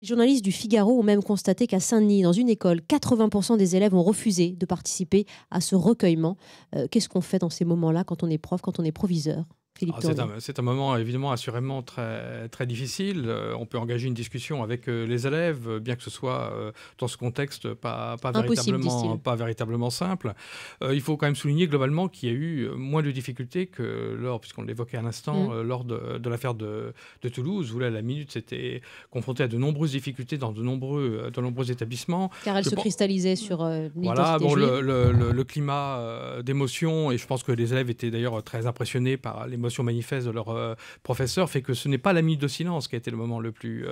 Les journalistes du Figaro ont même constaté qu'à Saint-Denis, dans une école, 80% des élèves ont refusé de participer à ce recueillement. Qu'est-ce qu'on fait dans ces moments-là quand on est prof, quand on est proviseur? Philippe Alors Tournier. c'est un moment évidemment assurément très difficile. On peut engager une discussion avec les élèves, bien que ce soit dans ce contexte Impossible, disent-ils. pas véritablement simple. Il faut quand même souligner globalement qu'il y a eu moins de difficultés que lors, puisqu'on l'évoquait à l'instant, Mm. lors de l'affaire de Toulouse, où là la Minute s'était confrontée à de nombreuses difficultés dans de nombreux établissements. Car elle Je se pense, cristallisait sur voilà, l'identité bon, juive. le climat d'émotion, et je pense que les élèves étaient d'ailleurs très impressionnés par l'émotion manifeste de leur professeur, fait que ce n'est pas la minute de silence qui a été le moment le plus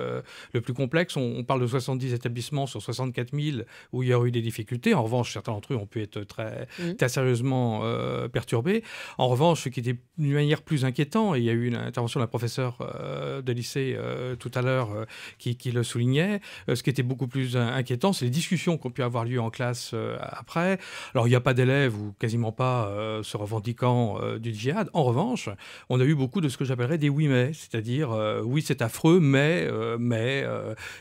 complexe. On parle de 70 établissements sur 64 000 où il y a eu des difficultés. En revanche, certains d'entre eux ont pu être Mm. très sérieusement perturbés. En revanche, ce qui était d'une manière plus inquiétant, et il y a eu une intervention d'un professeur de lycée tout à l'heure qui le soulignait, ce qui était beaucoup plus inquiétant, c'est les discussions qui ont pu avoir lieu en classe après. Alors, il n'y a pas d'élèves, ou quasiment pas, se revendiquant du djihad. En revanche, on a eu beaucoup de ce que j'appellerais des oui mais, c'est-à-dire oui c'est affreux, mais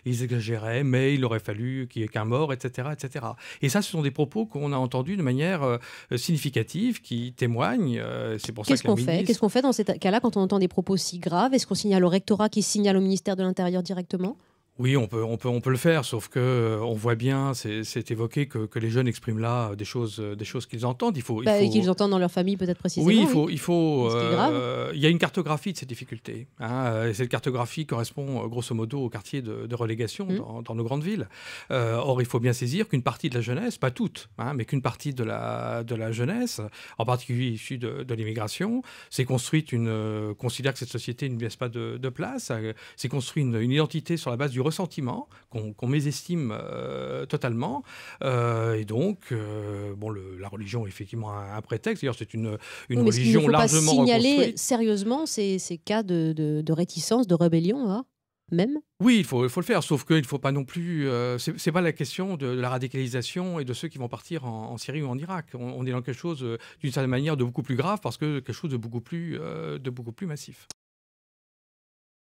ils exagéraient, mais il aurait fallu qu'il y ait qu'un mort, etc., etc. Et ça, ce sont des propos qu'on a entendus de manière significative, qui témoignent. C'est pour ça Qu'est-ce que la qu'on fait? Qu'est-ce ministre. qu'on fait dans ces cas-là quand on entend des propos si graves? Est-ce qu'on signale au rectorat qui signale au ministère de l'Intérieur directement? Oui, on peut le faire, sauf que on voit bien, c'est évoqué que les jeunes expriment là des choses qu'ils entendent. Et qu'ils entendent dans leur famille peut-être Oui, précisément, oui. il faut, Ce qui est grave. il y a une cartographie de ces difficultés, hein, et cette cartographie correspond grosso modo au quartier de relégation Mm. dans nos grandes villes. Or, il faut bien saisir qu'une partie de la jeunesse, pas toute, hein, mais qu'une partie de la jeunesse, en particulier issue de l'immigration, considère que cette société ne lui laisse pas de place, s'est construit une identité sur la base du ressentiment qu'on mésestime totalement. Et donc, bon, la religion est effectivement un prétexte. D'ailleurs, c'est une Oui, mais est-ce qu'il ne religion faut pas largement signaler reconstruite. sérieusement ces cas de réticence, de rébellion, là, même? Oui, il faut le faire, sauf qu'il ne faut pas non plus. C'est pas la question de la radicalisation et de ceux qui vont partir en Syrie ou en Irak. On est dans quelque chose, d'une certaine manière, de beaucoup plus grave, parce que quelque chose de beaucoup plus massif.